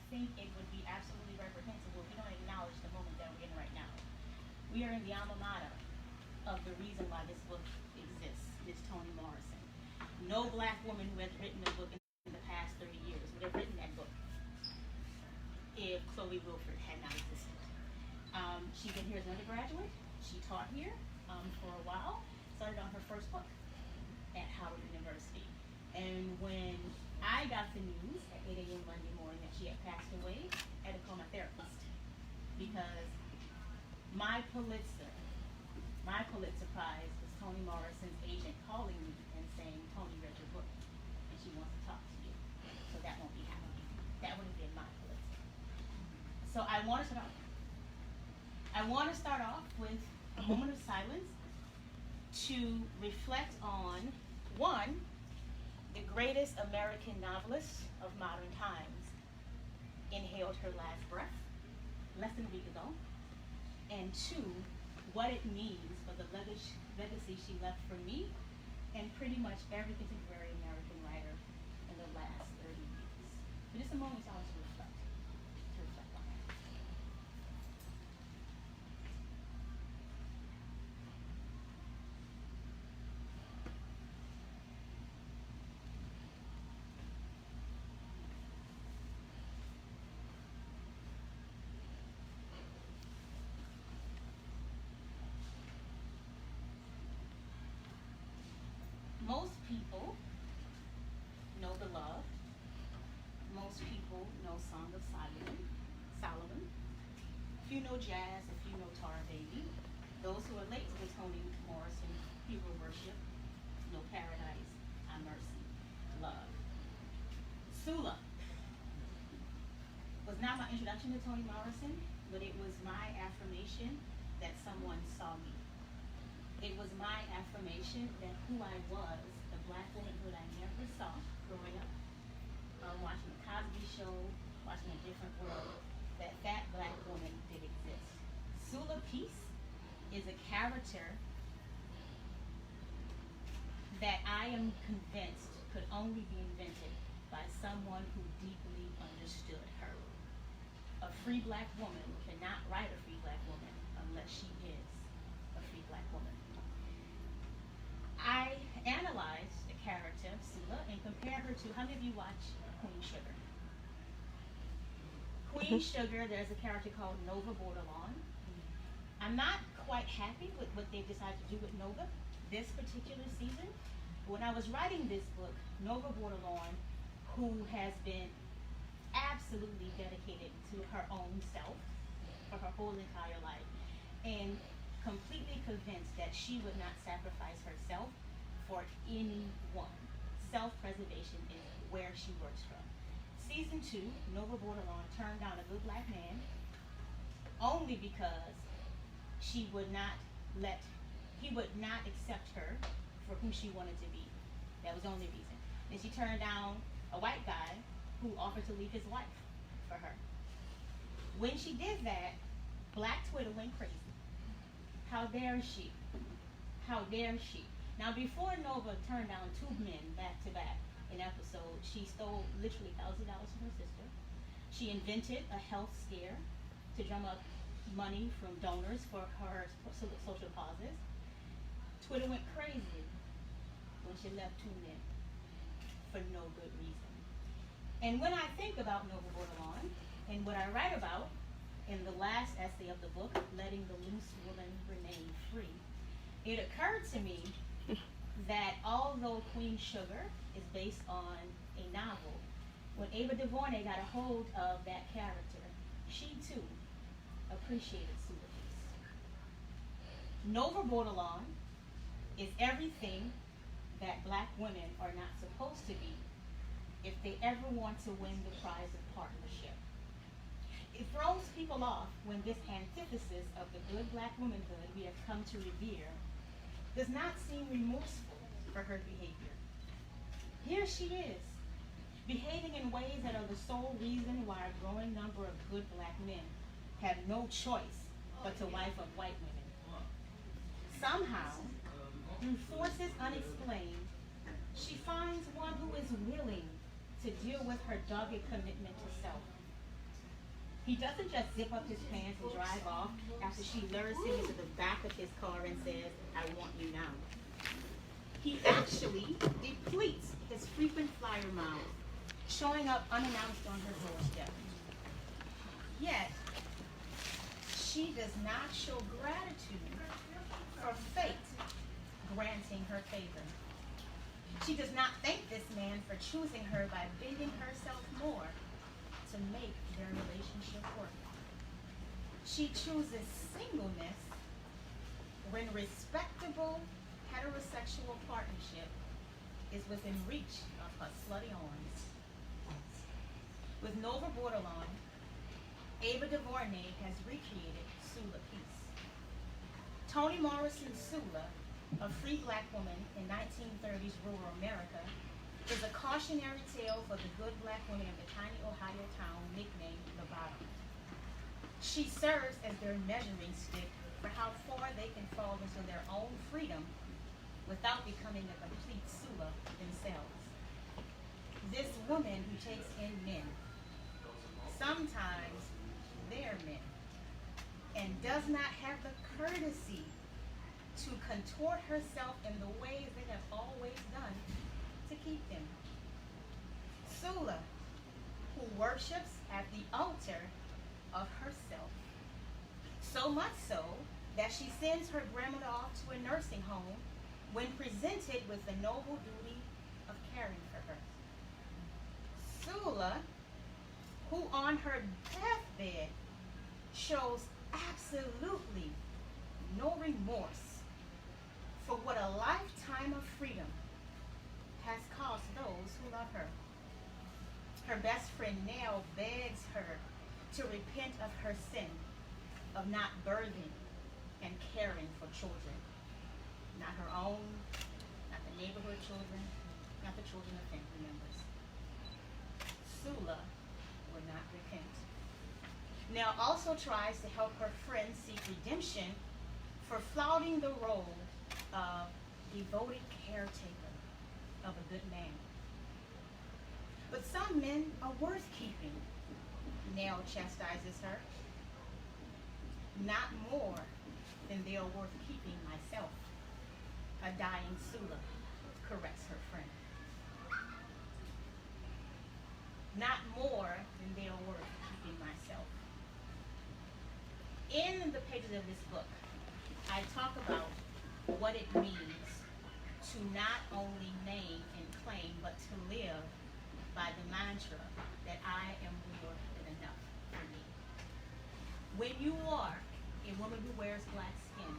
think it would be absolutely reprehensible if we don't acknowledge the moment that we're in right now. We are in the alma mater of the reason why this book exists, Miss Toni Morrison. No black woman who has written a book in the past 30 years would have written that book if Chloe Wilford had not existed. She's been here as an undergraduate. She taught here for a while, started on her first book at Howard University. And when I got the news at 8 a.m. Monday morning that she had passed away, I had to call my therapist because my Pulitzer Prize was Toni Morrison's agent calling me and saying, Toni read your book and she wants to talk to you. So that won't be happening. That would have been my Pulitzer. So I want to start off with a moment of silence to reflect on, one, the greatest American novelist of modern times inhaled her last breath less than a week ago, and two, what it means for the legacy she left for me and pretty much every contemporary American writer in the last 30 years. So just a moment to reflect on that. Most people know Beloved. Most people know Song of Solomon. A few know jazz, a few know Tar Baby. Those who are late to the Toni Morrison Hero Worship know Paradise, I Mercy, Love. Sulla was not my introduction to Toni Morrison, but it was my affirmation that someone saw me. It was my affirmation that who I was, the black womanhood I never saw growing up, watching the Cosby Show, watching A Different World, that black woman did exist. Sulla Peace is a character that I am convinced could only be invented by someone who deeply understood her. A free black woman cannot write a free black woman unless she is a free black woman. I analyzed the character of Sulla and compared her to, how many of you watch Queen Sugar? Queen Sugar, there's a character called Nova Bordelon. I'm not quite happy with what they've decided to do with Nova this particular season. When I was writing this book, Nova Bordelon, who has been absolutely dedicated to her own self for her whole entire life, and completely convinced that she would not sacrifice herself for anyone. Self-preservation is where she works from. Season 2, Nova Bordelon turned down a good black man only because he would not accept her for who she wanted to be. That was the only reason. Then she turned down a white guy who offered to leave his wife for her. When she did that, Black Twitter went crazy. How dare she? How dare she? Now, before Nova turned down 2 men back to back in episode, she stole literally $1,000 from her sister. She invented a health scare to drum up money from donors for her social causes. Twitter went crazy when she left 2 men for no good reason. And when I think about Nova Bordelon and what I write about in the last essay of the book, Letting the Loose Woman Remain Free, it occurred to me that although Queen Sugar is based on a novel, when Ava DuVernay got a hold of that character, she too appreciated Sulla Peace. Nova Bordelon is everything that black women are not supposed to be if they ever want to win the prize of partnership. It throws people off when this antithesis of the good black womanhood we have come to revere does not seem remorseful for her behavior. Here she is, behaving in ways that are the sole reason why a growing number of good black men have no choice but to wife up white women. Somehow, through forces unexplained, she finds one who is willing to deal with her dogged commitment to self. He doesn't just zip up his pants and drive off after she lures him into the back of his car and says, I want you now. He actually depletes his frequent flyer miles, showing up unannounced on her doorstep. Yet, she does not show gratitude for fate granting her favor. She does not thank this man for choosing her by bending herself more to make their relationship work. She chooses singleness when respectable heterosexual partnership is within reach of her slutty arms. With Nova Borderline, Ava DuVernay has recreated Sulla Peace. Toni Morrison Sulla, a free black woman in 1930s rural America, is a cautionary tale for the good black women of the tiny Ohio town nicknamed The Bottom. She serves as their measuring stick for how far they can fall into their own freedom without becoming a complete Sulla themselves. This woman who takes in men, sometimes their men, and does not have the courtesy to contort herself in the ways they have always done to keep them. Sulla, who worships at the altar of herself, so much so that she sends her grandmother off to a nursing home when presented with the noble duty of caring for her. Sulla, who on her deathbed shows absolutely no remorse for what a lifetime of freedom has cost those who love her. Her best friend Nell begs her to repent of her sin of not birthing and caring for children. Not her own, not the neighborhood children, not the children of family members. Sulla will not repent. Nell also tries to help her friend seek redemption for flouting the role of devoted caretaker of a good man. But some men are worth keeping, Nell chastises her. Not more than they are worth keeping myself, a dying Sulla corrects her friend. Not more than they are worth keeping myself. In the pages of this book, I talk about what it means to not only name and claim, but to live by the mantra that I am more than enough for me. When you are a woman who wears black skin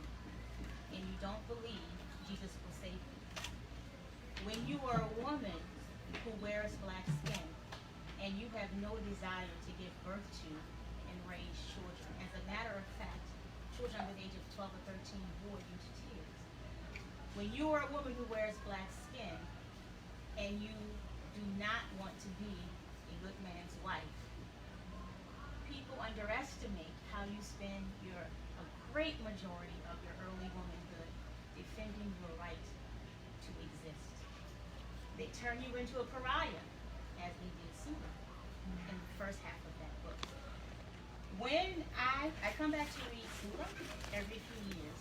and you don't believe Jesus will save you, when you are a woman who wears black skin and you have no desire to give birth to and raise children, as a matter of fact, children under the age of 12 or 13 bore you to tears. When you are a woman who wears black skin and you do not want to be a good man's wife, people underestimate how you spend a great majority of your early womanhood defending your right to exist. They turn you into a pariah, as they did Sulla in the first half of that book. When I come back to read Sulla every few years,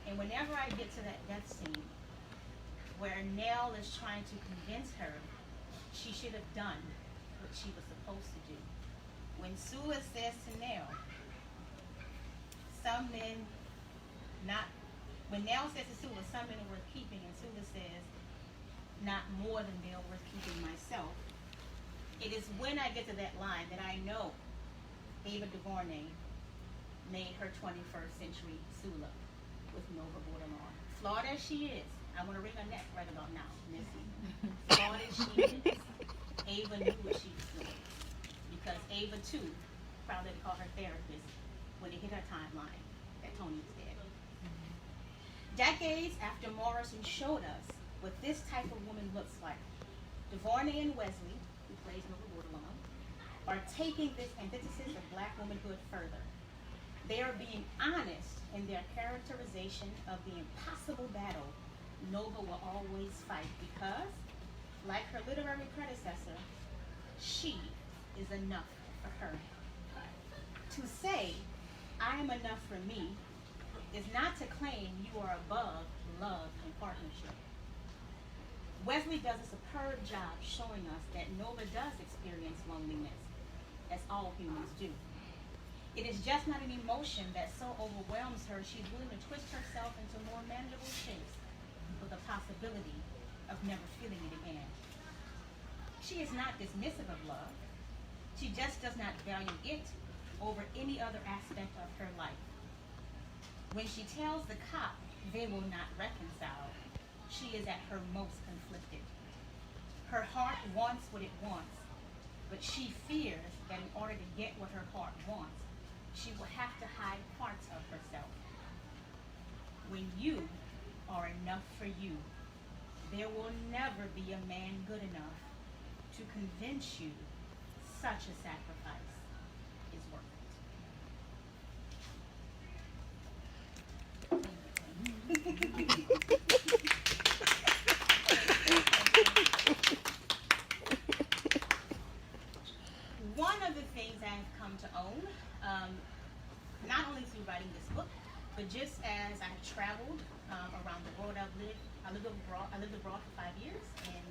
and whenever I get to that death scene where Nell is trying to convince her she should have done what she was supposed to do, when Sulla says to Nell, when Nell says to Sulla, some men are worth keeping, and Sulla says, not more than they are worth keeping myself, it is when I get to that line that I know Ava DuVernay made her 21st century Sulla with Nova Borderline. Flawed as she is, I want to wring her neck right about now, Missy. Flawed as she is, Ava knew what she was doing. Because Ava, too, probably called her therapist when it hit her timeline that Toni was dead. Decades after Morrison showed us what this type of woman looks like, DuVernay and Wesley, who plays Nova Borderline, are taking this antithesis of black womanhood further. They are being honest in their characterization of the impossible battle Nova will always fight because, like her literary predecessor, she is enough for her. To say, I am enough for me, is not to claim you are above love and partnership. Wesley does a superb job showing us that Nova does experience loneliness, as all humans do. It is just not an emotion that so overwhelms her she's willing to twist herself into more manageable shapes with the possibility of never feeling it again. She is not dismissive of love. She just does not value it over any other aspect of her life. When she tells the cop they will not reconcile, she is at her most conflicted. Her heart wants what it wants, but she fears that in order to get what her heart wants, she will have to hide parts of herself. When you are enough for you, there will never be a man good enough to convince you such a sacrifice is worth it. One of the things I've come to own, not only through writing this book, but just as I've traveled around the world. I lived abroad for 5 years in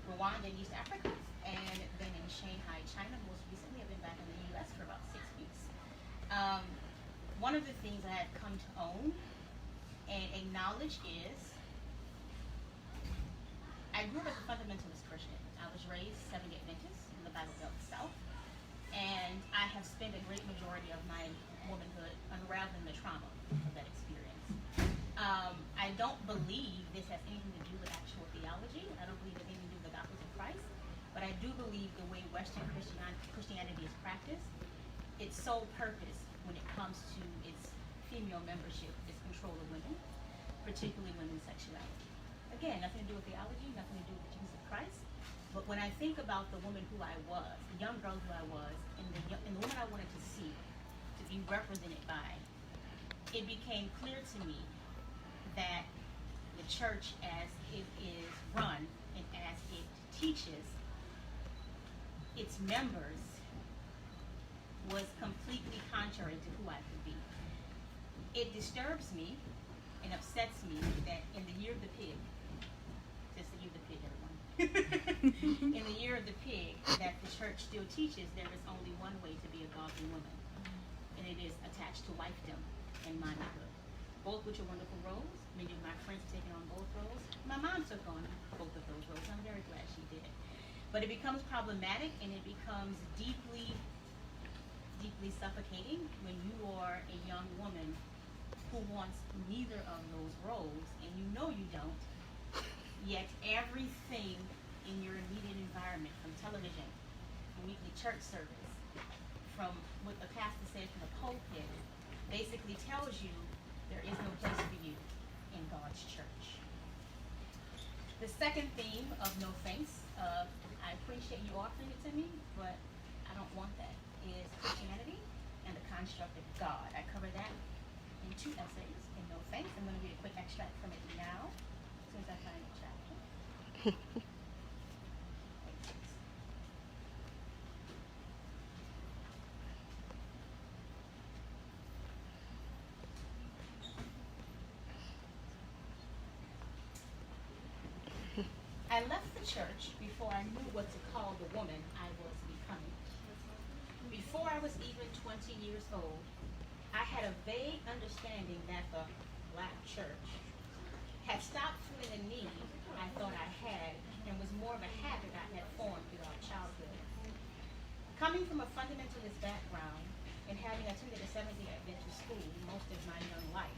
Rwanda, East Africa, and then in Shanghai, China. Most recently, I've been back in the U.S. for about 6 weeks. One of the things I have come to own and acknowledge is I grew up as a fundamentalist Christian. I was raised Seventh-day Adventist in the Bible Belt South, and I have spent a great majority of my womanhood unraveling the trauma of that experience. I don't believe this has anything to do with actual theology. I don't believe it has anything to do with the gospel of Christ, but I do believe the way Western Christianity is practiced, its sole purpose when it comes to its female membership is control of women, particularly women's sexuality. Again, nothing to do with theology, nothing to do with Jesus of Christ. But when I think about the woman who I was, the young girl who I was, and the woman I wanted to see, to be represented by, it became clear to me that the church, as it is run and as it teaches its members, was completely contrary to who I could be. It disturbs me and upsets me that in the year of the pig, just the year of the pig, everyone, in the year of the pig, that the church still teaches there is only one way to be a godly woman, and it is attached to wifedom and motherhood, both which are wonderful roles. Many of my friends have taken on both roles. My mom took on both of those roles. I'm very glad she did. But it becomes problematic and it becomes deeply, deeply suffocating when you are a young woman who wants neither of those roles, and you know you don't, yet everything in your immediate environment, from television, from weekly church service, from what the pastor says from the pulpit, basically tells you there is no place for you in God's church. The second theme of no thanks, I appreciate you offering it to me, but I don't want that, is Christianity and the construct of God. I cover that in 2 essays in No Thanks. I'm going to read a quick extract from it now, as soon as I find the chapter. I left the church before I knew what to call the woman I was becoming. Before I was even 20 years old, I had a vague understanding that the Black church had stopped feeling the need I thought I had and was more of a habit I had formed throughout childhood. Coming from a fundamentalist background and having attended a Seventh-day Adventist school most of my young life,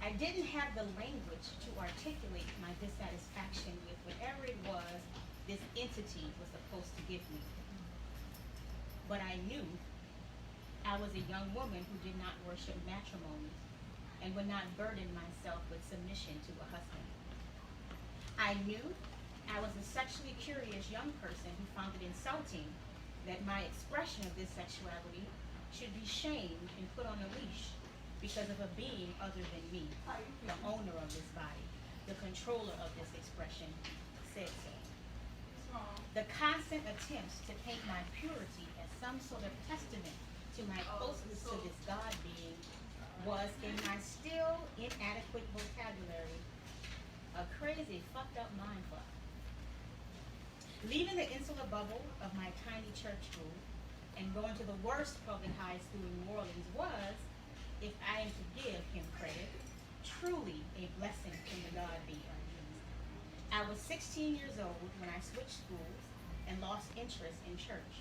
I didn't have the language to articulate my dissatisfaction with whatever it was this entity was supposed to give me. But I knew I was a young woman who did not worship matrimony and would not burden myself with submission to a husband. I knew I was a sexually curious young person who found it insulting that my expression of this sexuality should be shamed and put on a leash because of a being other than me, the owner of this body, the controller of this expression, said so. The constant attempts to paint my purity as some sort of testament to my closeness to this God being was, in my still inadequate vocabulary, a crazy, fucked up mind fuck. Leaving the insular bubble of my tiny church school and going to the worst public high school in New Orleans was, if I am to give him credit, truly a blessing from the God being. I was 16 years old when I switched schools and lost interest in church.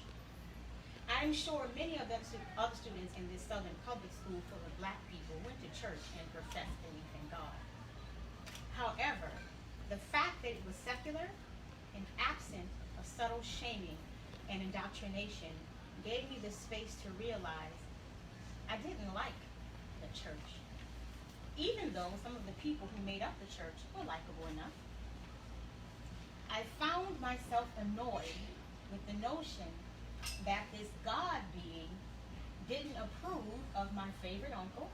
I'm sure many of the other students in this southern public school full of black people went to church and professed belief in God. However, the fact that it was secular and absent of subtle shaming and indoctrination gave me the space to realize I didn't like the church, even though some of the people who made up the church were likable enough. I found myself annoyed with the notion that this God being didn't approve of my favorite uncle,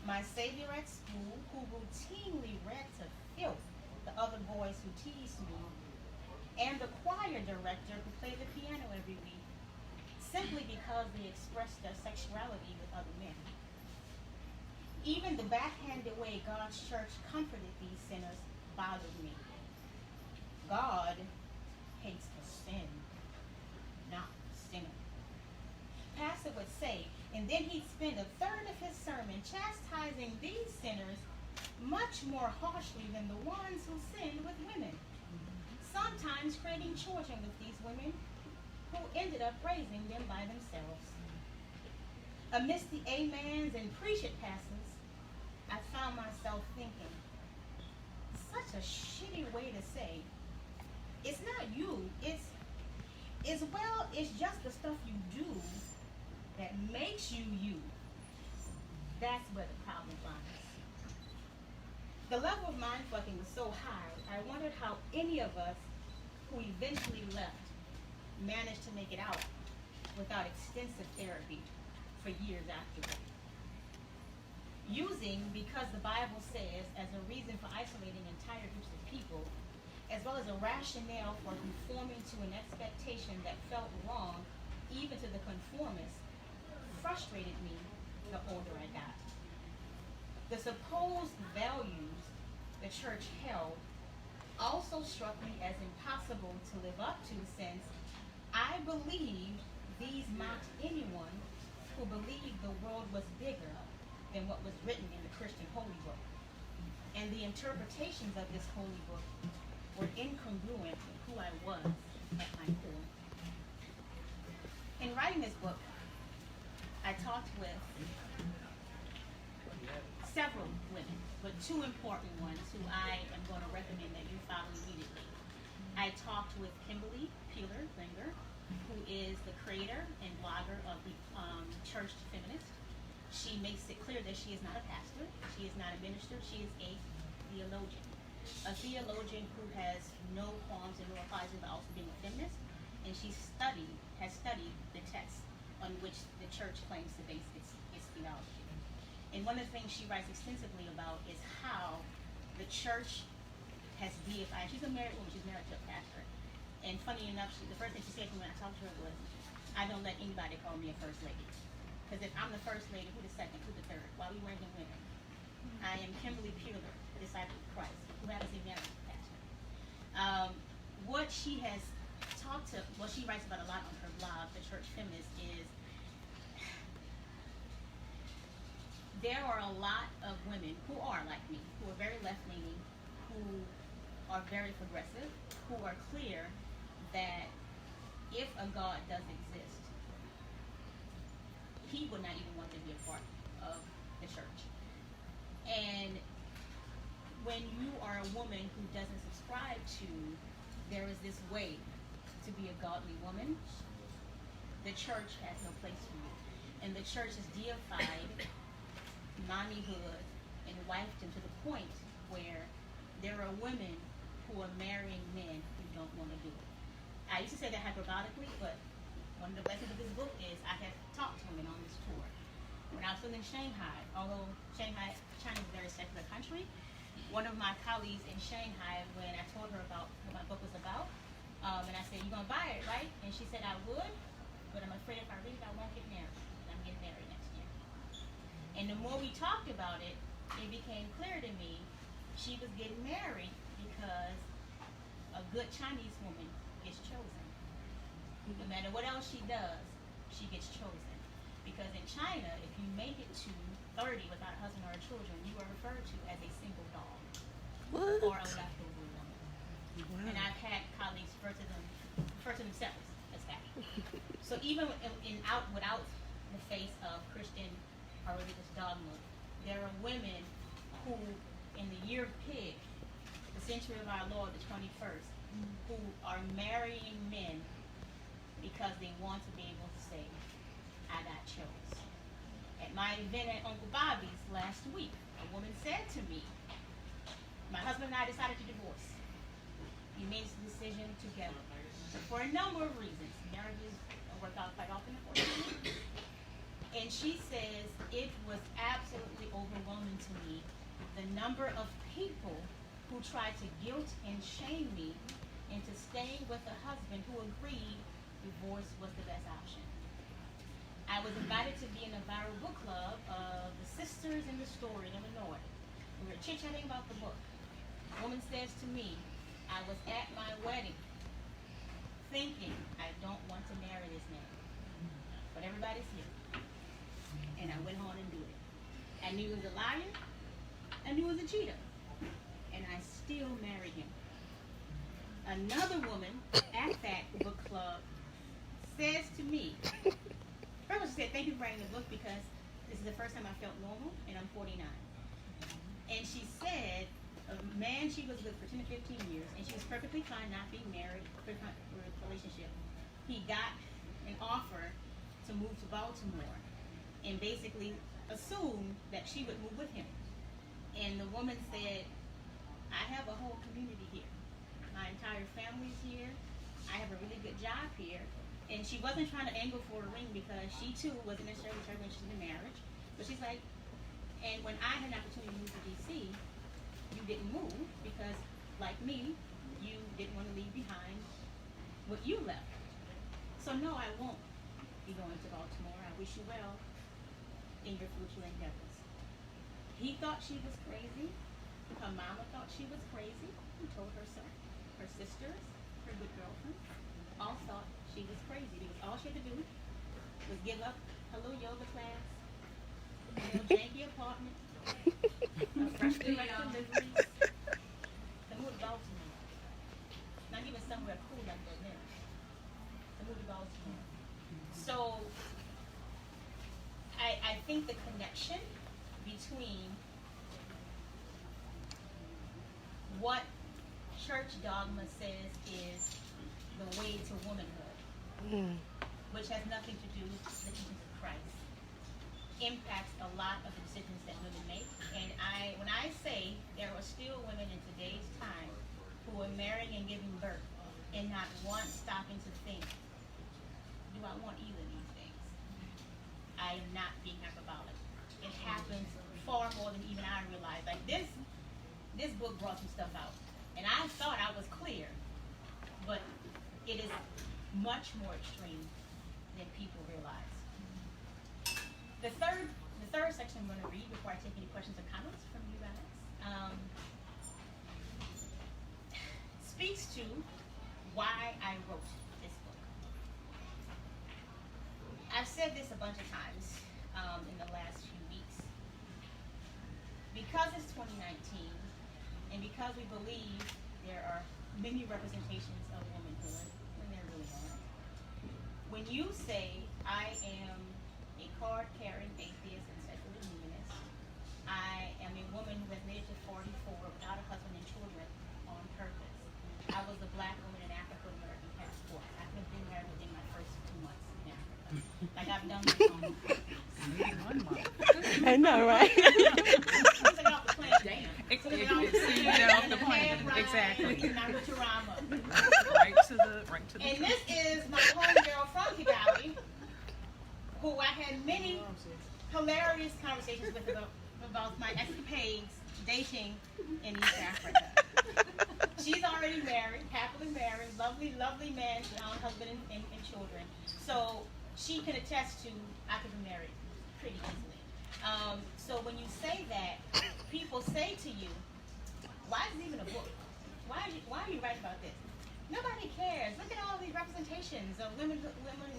my savior at school who routinely read to filth the other boys who teased me, and the choir director who played the piano every week, simply because they expressed their sexuality with other men. Even the backhanded way God's church comforted these sinners bothered me. God hates the sin, not the sinner. Pastor would say, and then he'd spend a third of his sermon chastising these sinners much more harshly than the ones who sinned with women, sometimes creating children with these women who ended up raising them by themselves. Amidst the amens and preach it passes, I found myself thinking, such a shitty way to say, it's not you, it's just the stuff you do that makes you you. That's where the problem lies. The level of mind fucking was so high, I wondered how any of us who eventually left managed to make it out without extensive therapy for years afterward. Using, because the Bible says, as a reason for isolating entire groups of people, as well as a rationale for conforming to an expectation that felt wrong, even to the conformists, frustrated me the older I got. The supposed values the church held also struck me as impossible to live up to, since I believed these mocked anyone who believed the world was bigger than what was written in the Christian Holy Book. And the interpretations of this holy book were incongruent with who I was at my core. In writing this book, I talked with several women, but two important ones who I am going to recommend that you follow immediately. I talked with Kimberly Peeler-Linger, who is the creator and blogger of the Church Feminist. She makes it clear that she is not a pastor, she is not a minister, she is a theologian. A theologian who has no qualms and no apologies about also being a feminist, and she has studied the text on which the church claims to base its theology. And one of the things she writes extensively about is how the church has deified. She's a married woman, she's married to a pastor. And funny enough, the first thing she said to me when I talked to her was, I don't let anybody call me a first lady. Because if I'm the first lady, who the second, who the third? Why are we ranking women? I am Kimberly Peeler, disciple of Christ, who happens to be married to a pastor. What she has what she writes about a lot on her blog, The Church Feminist, is there are a lot of women who are like me, who are very left-leaning, who are very progressive, who are clear that if a God does exist, he would not even want to be a part of the church. And when you are a woman who doesn't subscribe to there is this way to be a godly woman, the church has no place for you. And the church has deified mommyhood and wifedom to the point where there are women who are marrying men who don't want to do it. I used to say that hyperbolically, but one of the blessings of this book is I have talked to women on this tour. When I was still in Shanghai, although Shanghai, China is a very secular country, one of my colleagues in Shanghai, when I told her about what my book was about, and I said, "You're going to buy it, right?" And she said, "I would, but I'm afraid if I read it, I won't get married." And the more we talked about it, it became clear to me she was getting married because a good Chinese woman gets chosen. No matter what else she does, she gets chosen. Because in China, if you make it to 30 without a husband or children, you are referred to as a single dog. What? Or a leftover woman. Wow. And I've had colleagues refer to themselves as that. So even without the face of Christian or religious dogma, there are women who, in the year of pig, the century of our Lord, the 21st, who are marrying men because they want to be able to say, I got chose. At my event at Uncle Bobby's last week, a woman said to me, my husband and I decided to divorce. We made this decision together for a number of reasons. Marriages don't work out quite often, unfortunately. And she says, it was absolutely overwhelming to me, the number of people who tried to guilt and shame me into staying with a husband who agreed divorce was the best option. I was invited to be in a viral book club of the Sisters in the Story in Illinois. We were chit-chatting about the book. A woman says to me, I was at my wedding thinking, I don't want to marry this man, but everybody's here. And I went on and did it. I knew he was a liar. I knew he was a cheater. And I still married him. Another woman at that book club says to me, first she said, thank you for writing the book because this is the first time I felt normal and I'm 49. And she said, a man she was with for 10 to 15 years, and she was perfectly fine not being married for a relationship. He got an offer to move to Baltimore and basically assumed that she would move with him. And the woman said, I have a whole community here. My entire family's here. I have a really good job here. And she wasn't trying to angle for a ring because she too wasn't necessarily interested in marriage. But she's like, and when I had an opportunity to move to DC, you didn't move because, like me, you didn't want to leave behind what you left. So no, I won't be going to Baltimore. I wish you well in your future endeavors. He thought she was crazy. Her mama thought she was crazy. He told her so. Her sisters, her good girlfriend, all thought she was crazy because all she had to do was give up her little yoga class, a little janky apartment, a fresh deliveries, to move to Baltimore. Not even somewhere cool like Berlin. To move to Baltimore. So I think the connection between what church dogma says is the way to womanhood, which has nothing to do with the teachings of Christ, impacts a lot of the decisions that women make. And when I say there are still women in today's time who are marrying and giving birth and not once stopping to think, do I want either of these things? I am not being hyperbolic. It happens far more than even I realized. Like this book brought some stuff out. And I thought I was clear, but it is much more extreme than people realize. The third section I'm going to read before I take any questions or comments from you guys speaks to why I wrote this book. I've said this a bunch of times in the last few weeks. Because it's 2019, and because we believe there are many representations of womanhood, when there really aren't. When you say, I am a card-carrying atheist and sexual humanist, I am a woman who has made it to 44 without a husband and children on purpose. I was a black woman in Africa with an American passport. I could have been married within my first 2 months in Africa. Like I've done this on 1 month. I know, right? Exactly. Right to the. And this is my homegirl from Kigali, who I had many hilarious conversations with about my escapades dating in East Africa. She's already married, happily married, lovely, lovely man, husband and children. So she can attest to I could be married pretty easily. So when you say that, people say to you, why is it even a book? Why are you writing about this? Nobody cares. Look at all these representations of women.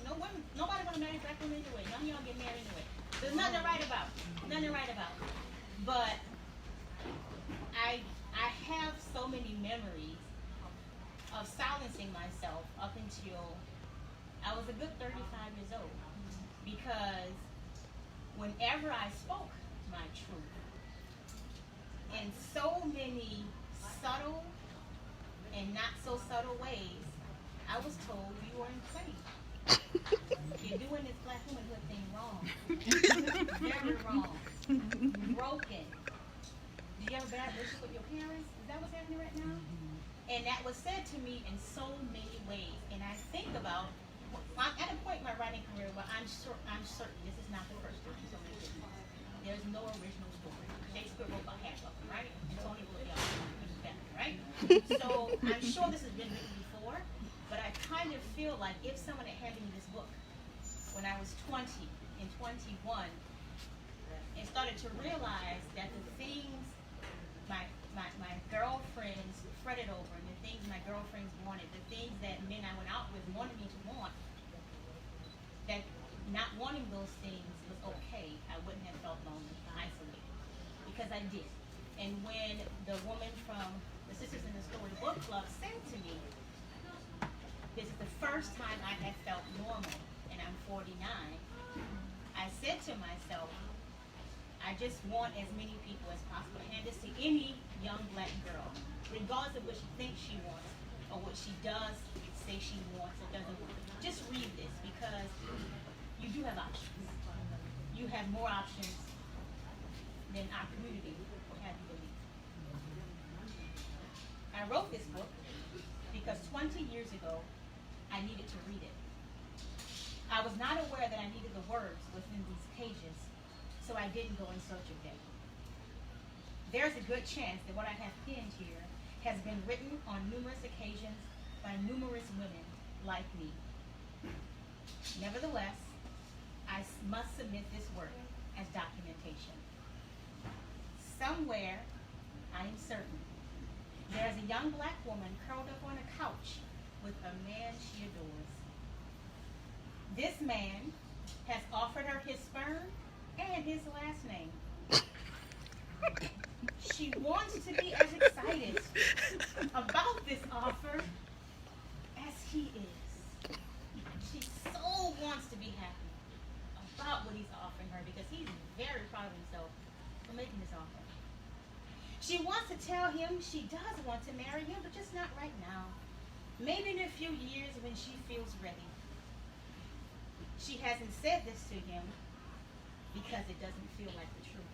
Nobody want to marry black women anyway. None of y'all get married anyway. There's nothing to write about. Nothing to write about. But I have so many memories of silencing myself up until I was a good 35 years old. Because whenever I spoke my truth, in so many subtle and not so subtle ways, I was told you were insane. You're doing this black womanhood thing wrong. Very wrong. Broken. Do you have a bad relationship with your parents? Is that what's happening right now? And that was said to me in so many ways. And I think about, I'm at a point in my writing career where I'm certain this is not the first time somebody did this. There's no original story. Shakespeare wrote about half of them, right? And Toni wrote the other better, right? So I'm sure this has been written before, but I kind of feel like if someone had handed me this book when I was 20 and 21 and started to realize that the things my girlfriends fretted over and the things my girlfriends wanted, the things that men I went out with wanted me to want, that not wanting those things was okay, I wouldn't have felt lonely, isolated, because I did. And when the woman from the Sisters in the Story Book Club said to me, this is the first time I have felt normal, and I'm 49, I said to myself, I just want as many people as possible to hand this to any young black girl, regardless of what she thinks she wants or what she does say she wants or doesn't want. Just read this, because you do have options. You have more options than our community will have you believe. I wrote this book because 20 years ago, I needed to read it. I was not aware that I needed the words within these pages, so I didn't go in search of them. There's a good chance that what I have penned here has been written on numerous occasions by numerous women like me. Nevertheless, I must submit this work as documentation. Somewhere, I am certain, there is a young black woman curled up on a couch with a man she adores. This man has offered her his sperm and his last name. She wants to be as excited about this offer as he is. She so wants to be happy about what he's offering her, because he's very proud of himself for making this offer. She wants to tell him she does want to marry him, but just not right now. Maybe in a few years when she feels ready. She hasn't said this to him because it doesn't feel like the truth.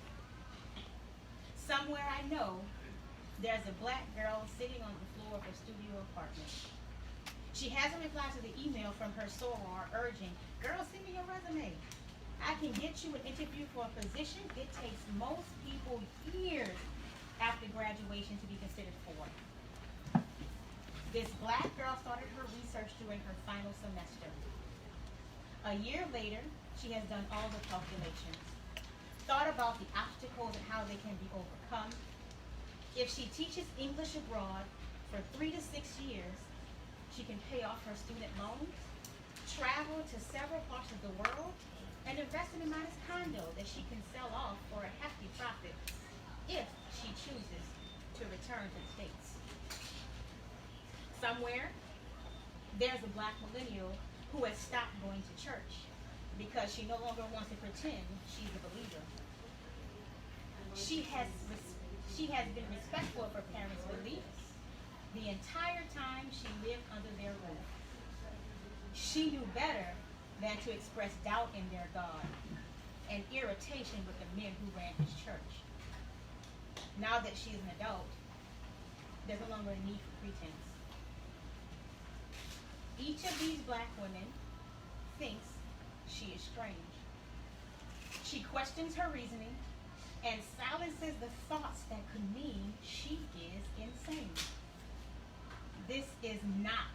Somewhere I know there's a black girl sitting on the floor of her studio apartment. She hasn't replied to the email from her soror urging, girl, send me your resume. I can get you an interview for a position it takes most people years after graduation to be considered for. This black girl started her research during her final semester. A year later, she has done all the calculations, thought about the obstacles and how they can be overcome. If she teaches English abroad for 3 to 6 years, she can pay off her student loans, travel to several parts of the world, and invest in a modest condo that she can sell off for a hefty profit if she chooses to return to the States. Somewhere, there's a black millennial who has stopped going to church because she no longer wants to pretend she's a believer. She has been respectful of her parents' beliefs the entire time she lived under their roof. She knew better than to express doubt in their God and irritation with the men who ran his church. Now that she is an adult, there's no longer a need for pretense. Each of these black women thinks she is strange. She questions her reasoning and silences the thoughts that could mean she is insane. This is not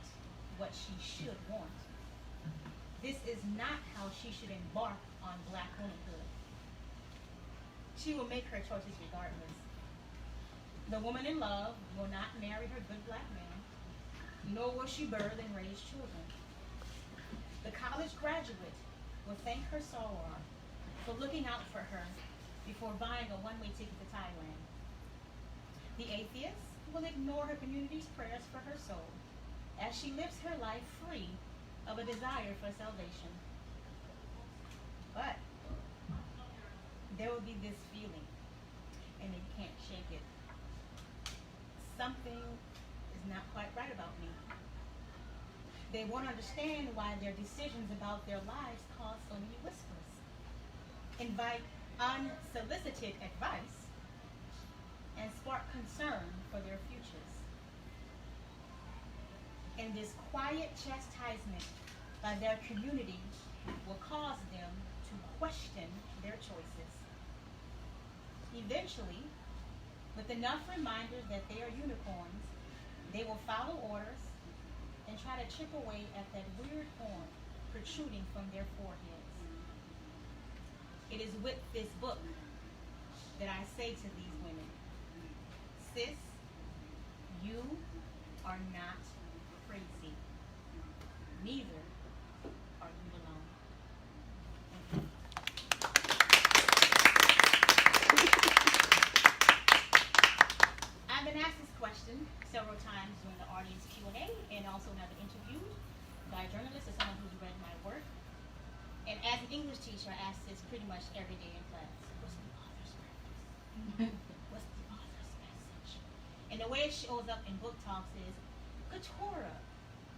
what she should want. This is not how she should embark on black womanhood. She will make her choices regardless. The woman in love will not marry her good black man, nor will she birth and raise children. The college graduate will thank her soror for looking out for her before buying a one-way ticket to Thailand. The atheist will ignore her community's prayers for her soul as she lives her life free of a desire for salvation. But there will be this feeling, and they can't shake it. Something is not quite right about me. They won't understand why their decisions about their lives cause so many whispers, invite unsolicited advice, and spark concern for their futures. And this quiet chastisement by their community will cause them to question their choices. Eventually, with enough reminders that they are unicorns, they will follow orders and try to chip away at that weird horn protruding from their foreheads. It is with this book that I say to these women, sis, you are not crazy. Neither are you alone. I've been asked this question several times during the audience Q&A and also when I've been interviewed by journalists or someone who's read my work. And as an English teacher, I ask this pretty much every day in class. What's the author's purpose? What's the author's message? And the way it shows up in book talks is, Keturah,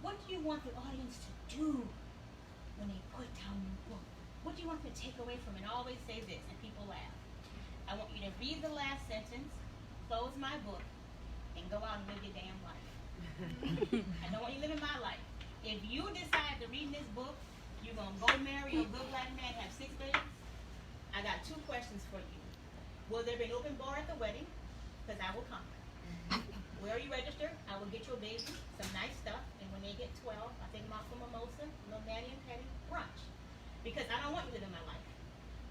what do you want the audience to do when they put down your book? What do you want them to take away from it? And I always say this, and people laugh. I want you to read the last sentence, close my book, and go out and live your damn life. I don't want you living my life. If you decide to read this book, you're going to go marry a good black man, have 6 babies, I got 2 questions for you. Will there be an open bar at the wedding? Because I will come. Where are you registered? I will get your baby some nice stuff, and when they get 12, I'll take them out for mimosa, a little Manny and Petty brunch. Because I don't want you living my life.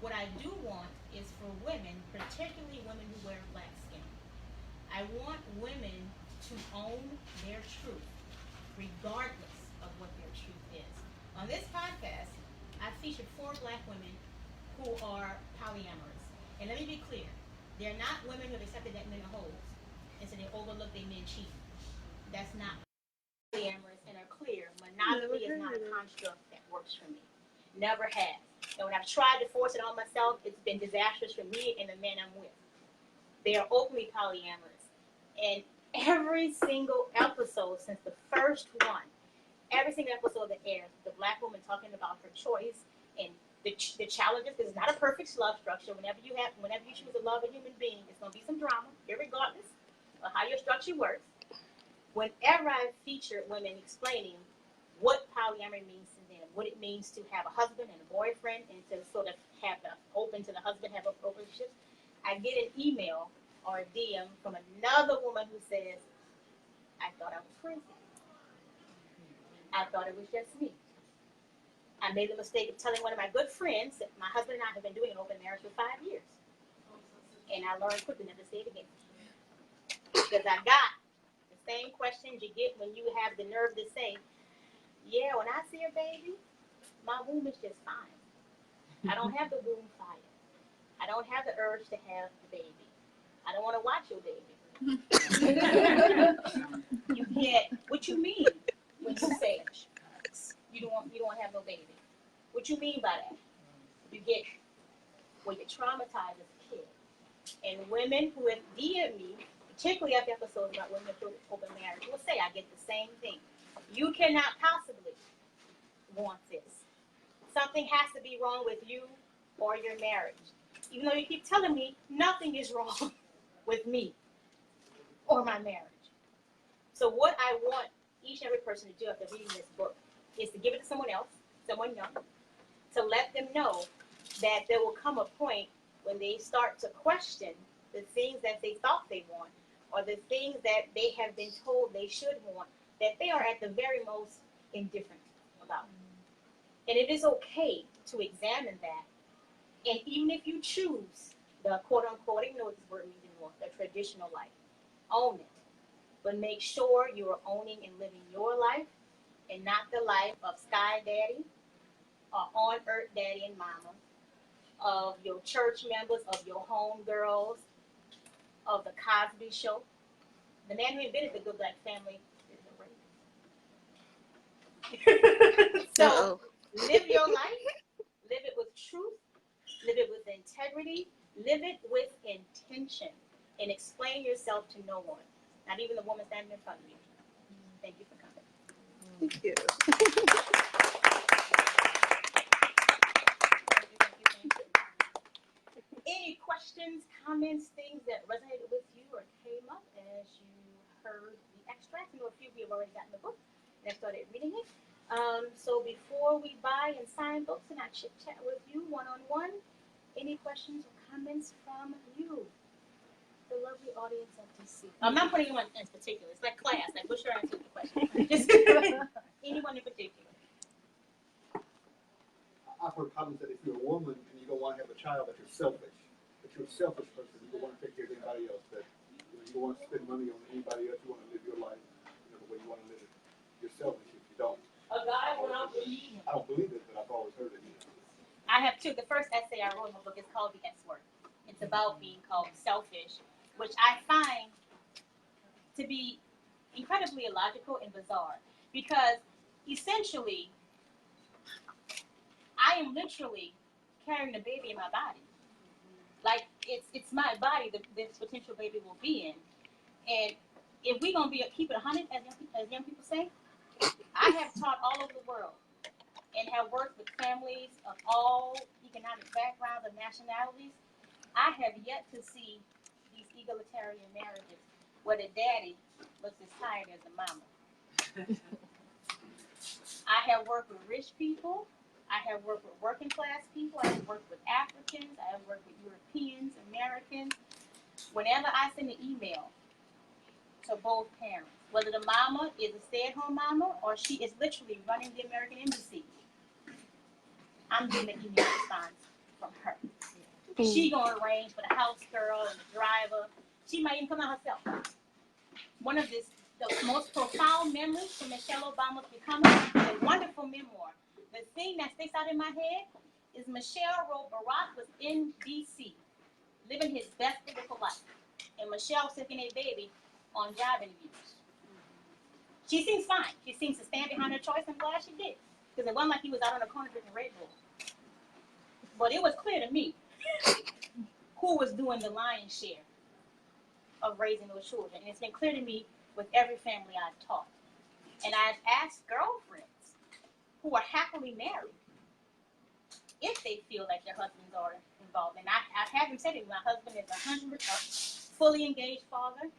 What I do want is for women, particularly women who wear black skin, I want women to own their truth, regardless of what their truth is. On this podcast, I featured 4 black women who are polyamorous. And let me be clear, they're not women who have accepted that men are hoes, and so they overlook their men cheating. That's not polyamorous and are clear. Monogamy is not a construct that works for me. Never has. And when I've tried to force it on myself, it's been disastrous for me and the men I'm with. They are openly polyamorous. And every single episode since the first one, every single episode that airs, the black woman talking about her choice and the challenges, because it's not a perfect love structure. Whenever you choose to love a human being, there's going to be some drama, irregardless of how your structure works. Whenever I feature women explaining what polyamory means to them, what it means to have a husband and a boyfriend, and to sort of have the open to the husband, have open relationships, I get an email or a DM from another woman who says, I thought I was crazy. I thought it was just me. I made the mistake of telling one of my good friends that my husband and I have been doing an open marriage for 5 years. And I learned quickly never to say it again. Because I got the same questions you get when you have the nerve to say, yeah, when I see a baby, my womb is just fine. I don't have the womb fire. I don't have the urge to have the baby. I don't want to watch your baby. You get what you mean when you say you don't want to have no baby. What you mean by that? You get you're traumatized as a kid. And women who have DM'd me, particularly after episodes about women through open marriage, will say I get the same thing. You cannot possibly want this. Something has to be wrong with you or your marriage. Even though you keep telling me nothing is wrong with me or my marriage. So what I want each and every person to do after reading this book is to give it to someone else, someone young, to let them know that there will come a point when they start to question the things that they thought they want or the things that they have been told they should want, that they are at the very most indifferent about. And it is okay to examine that. And even if you choose the quote-unquote, even though this word means anymore, the traditional life. Own it. But make sure you are owning and living your life and not the life of Sky Daddy or On Earth Daddy and Mama, of your church members, of your home girls, of the Cosby Show. The man who invented the Good Black Family is a rapist. So live your life, live it with truth, live it with integrity, live it with intention, and explain yourself to no one, not even the woman standing in front of you. Thank you for coming. Thank you. Any questions, comments, things that resonated with you or came up as you heard the extract? I know a few of you have already gotten the book and have started reading it. So before we buy and sign books and I chit chat with you one-on-one, any questions or comments from you, the lovely audience of DC? I'm not putting anyone in particular. It's like class. Like, what's your answer to the question? Just anyone in particular. I've heard comments that if you're a woman and you don't want to have a child, that you're selfish. That you're a selfish person. You don't want to take care of anybody else. That you don't want to spend money on anybody else. You want to live your life the way you want to live it. You're selfish if you don't. A guy will not believe him. I don't believe it, but I've always heard it. I have two. The first essay I wrote in my book is called The S Word. It's about being called selfish, which I find to be incredibly illogical and bizarre. Because essentially, I am literally carrying the baby in my body. Like, it's my body that this potential baby will be in. And if we're going to keep it 100, as young people say, I have taught all over the world and have worked with families of all economic backgrounds and nationalities. I have yet to see these egalitarian marriages where the daddy looks as tired as the mama. I have worked with rich people. I have worked with working class people. I have worked with Africans. I have worked with Europeans, Americans. Whenever I send an email to both parents, whether the mama is a stay-at-home mama or she is literally running the American embassy, I'm getting an email response from her. She gonna arrange for the house girl and the driver. She might even come out herself. One of the most profound memories from Michelle Obama's Becoming is a wonderful memoir. The thing that sticks out in my head is Michelle wrote Barack was in D.C. living his best political life, and Michelle was taking a baby on job interviews. She seems fine. She seems to stand behind her choice. I'm glad she did, because it wasn't like he was out on the corner drinking Red Bull. But it was clear to me who was doing the lion's share of raising those children, and it's been clear to me with every family I've taught. And I've asked girlfriends who are happily married if they feel like their husbands are involved. And I haven't said it. My husband is a fully engaged father,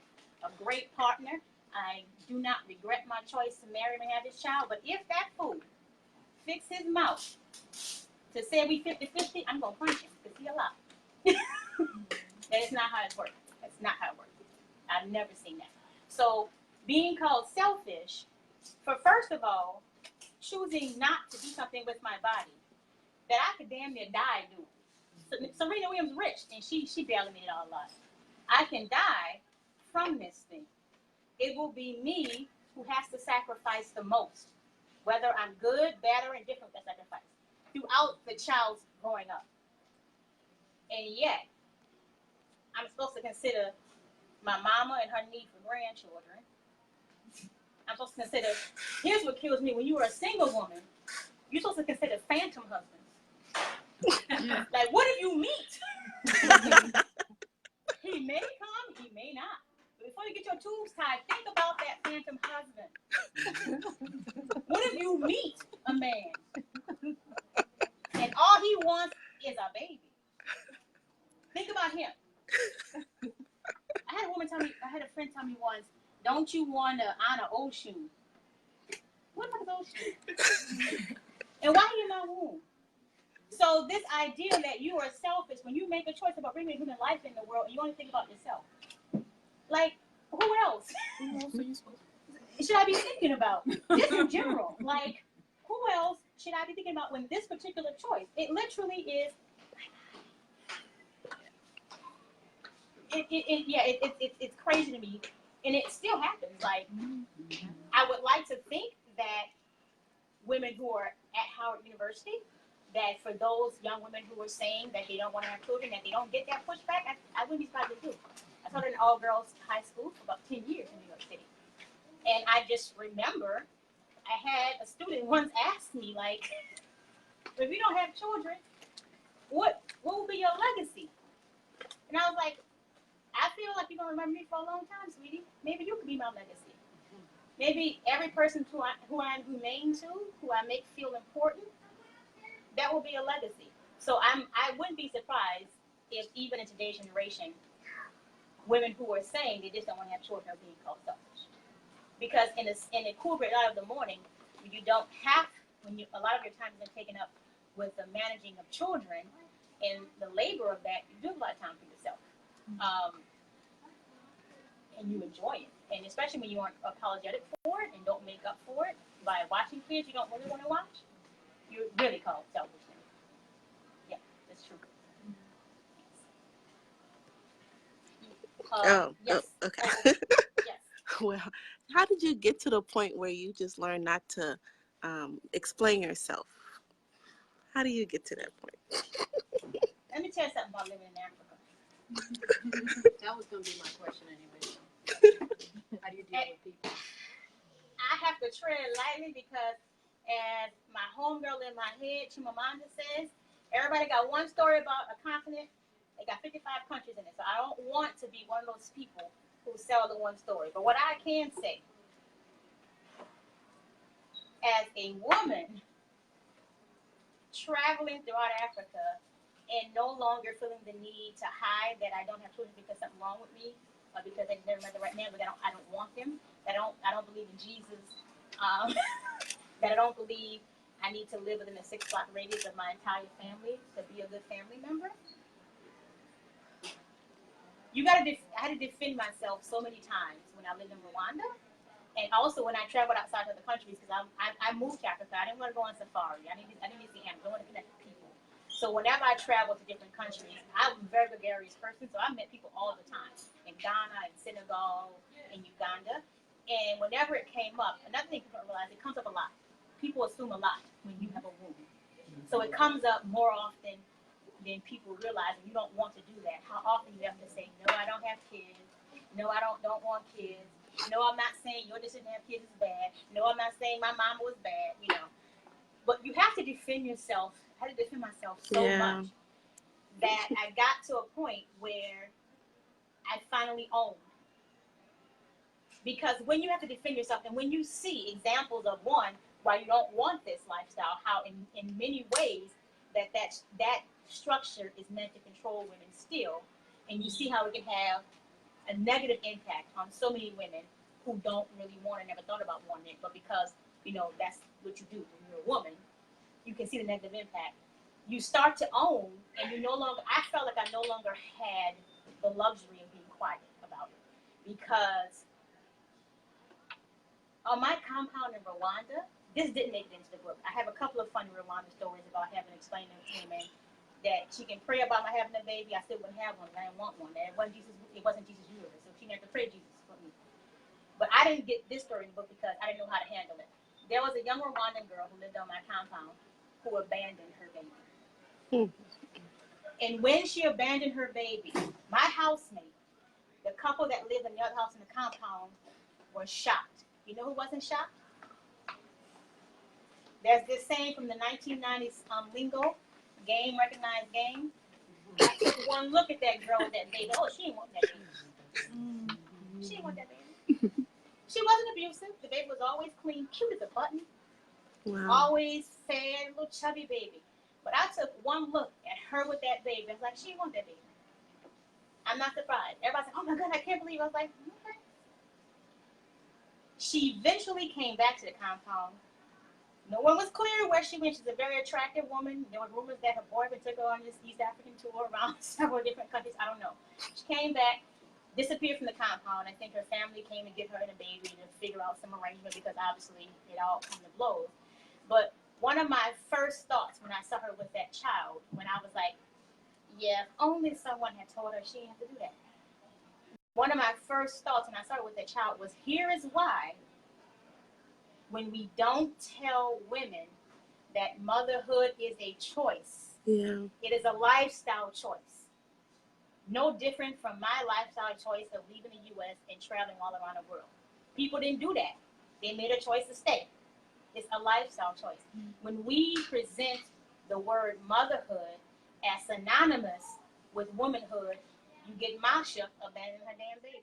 a great partner. I do not regret my choice to marry him and have this child. But if that fool fix his mouth to say we 50-50, I'm going to punch him because he a lie. That is not how it works. That's not how it works. I've never seen that. So being called selfish, for first of all, choosing not to do something with my body that I could damn near die doing. So Serena Williams rich, and she barely made it all alive. I can die from this thing. It will be me who has to sacrifice the most, whether I'm good, bad, or indifferent with that sacrifice, throughout the child's growing up. And yet, I'm supposed to consider my mama and her need for grandchildren. I'm supposed to consider, here's what kills me, when you are a single woman, you're supposed to consider phantom husbands. Like, what if you meet? He may come, he may not. But before you get your tubes tied, think about that phantom husband. What if you meet a man and all he wants is a baby? Think about him. I had a friend tell me once, don't you want to honor Oshun? What the fuck is Oshun? And why are you in my womb? So this idea that you are selfish when you make a choice about bringing human life in the world, you only think about yourself. Like, who else? Should I be thinking about? Just in general. Like, who else should I be thinking about when this particular choice? It literally is, It's crazy to me, and it still happens. Like, I would like to think that women who are at Howard University, that for those young women who are saying that they don't want to have children, that they don't get that pushback, I wouldn't be surprised if they do. I taught in an all-girls high school for about 10 years in New York City. And I just remember I had a student once ask me, like, if you don't have children, what will be your legacy? And I was like, I feel like you're going to remember me for a long time, sweetie. Maybe you could be my legacy. Maybe every person who I'm humane to, who I make feel important, that will be a legacy. So I wouldn't be surprised if even in today's generation, women who are saying they just don't want to have children are being called selfish. Because in the cool gray light of the morning, you don't have, a lot of your time is taken up with the managing of children and the labor of that, you do have a lot of time for yourself. And you enjoy it. And especially when you aren't apologetic for it and don't make up for it by watching kids you don't really want to watch, you're really called selfish. Yeah, that's true. Yes. Okay. Yes. Well, how did you get to the point where you just learned not to explain yourself? How do you get to that point? Let me tell you something about living in Africa. That was going to be my question anyway. So. How do you deal with people? I have to tread lightly because, as my homegirl in my head, Chimamanda says, everybody got one story about a continent. They got 55 countries in it. So I don't want to be one of those people who sell the one story. But what I can say, as a woman traveling throughout Africa and no longer feeling the need to hide that I don't have children because something's wrong with me, or because I never met the right man, but I don't want them. That I don't believe in Jesus. That I don't believe I need to live within a 6-block radius of my entire family to be a good family member. I had to defend myself so many times when I lived in Rwanda, and also when I traveled outside of the countries, because I moved to Africa. I didn't want to go on safari. I didn't need to see animals. I wanted to connect with people. So whenever I traveled to different countries, I was a very gregarious person, so I met people all the time in Ghana, in Senegal, in Uganda. And whenever it came up, another thing people don't realize, it comes up a lot. People assume a lot when you have a womb. So it comes up more often than people realize, and you don't want to do that. How often you have to say, no, I don't have kids. No, I don't want kids. No, I'm not saying your decision to have kids is bad. No, I'm not saying my mama was bad, But you have to defend yourself. I had to defend myself so much that I got to a point where I finally owned. Because when you have to defend yourself, and when you see examples of one, why you don't want this lifestyle, how in many ways that structure is meant to control women still, and you see how it can have a negative impact on so many women who don't really want it, never thought about wanting it, but because, that's what you do when you're a woman, you can see the negative impact. You start to own, and I felt like I no longer had the luxury of being quiet about it. Because on my compound in Rwanda, this didn't make it into the book. I have a couple of funny Rwanda stories about having to explain to women that she can pray about my having a baby. I still wouldn't have one, but I didn't want one. And it wasn't Jesus' uterus, so she didn't have to pray Jesus for me. But I didn't get this story in the book because I didn't know how to handle it. There was a young Rwandan girl who lived on my compound who abandoned her baby. And when she abandoned her baby, my housemate, the couple that lived in the other house in the compound, were shocked. You know who wasn't shocked? There's this saying from the 1990s lingo, game, recognized game. I took one look at that girl with that baby. Oh, she didn't want that baby. She didn't want that baby. She wasn't abusive. The baby was always clean, cute as a button. Wow. Always fed, little chubby baby. But I took one look at her with that baby. I was like, she didn't want that baby. I'm not surprised. Everybody's like, oh my God, I can't believe it. I was like, okay. She eventually came back to the compound. No one was clear where she went. She's a very attractive woman. There were rumors that her boyfriend took her on this East African tour around several different countries. I don't know. She came back, disappeared from the compound. I think her family came to get her and a baby to figure out some arrangement because obviously it all come to blows. But one of my first thoughts when I saw her with that child, when I was like, yeah, if only someone had told her she didn't have to do that. one of my first thoughts, and I started with the child, was here is why when we don't tell women that motherhood is a choice, it is a lifestyle choice. No different from my lifestyle choice of leaving the U.S. and traveling all around the world. People didn't do that. They made a choice to stay. It's a lifestyle choice. When we present the word motherhood as synonymous with womanhood, you get Masha abandoning her damn baby.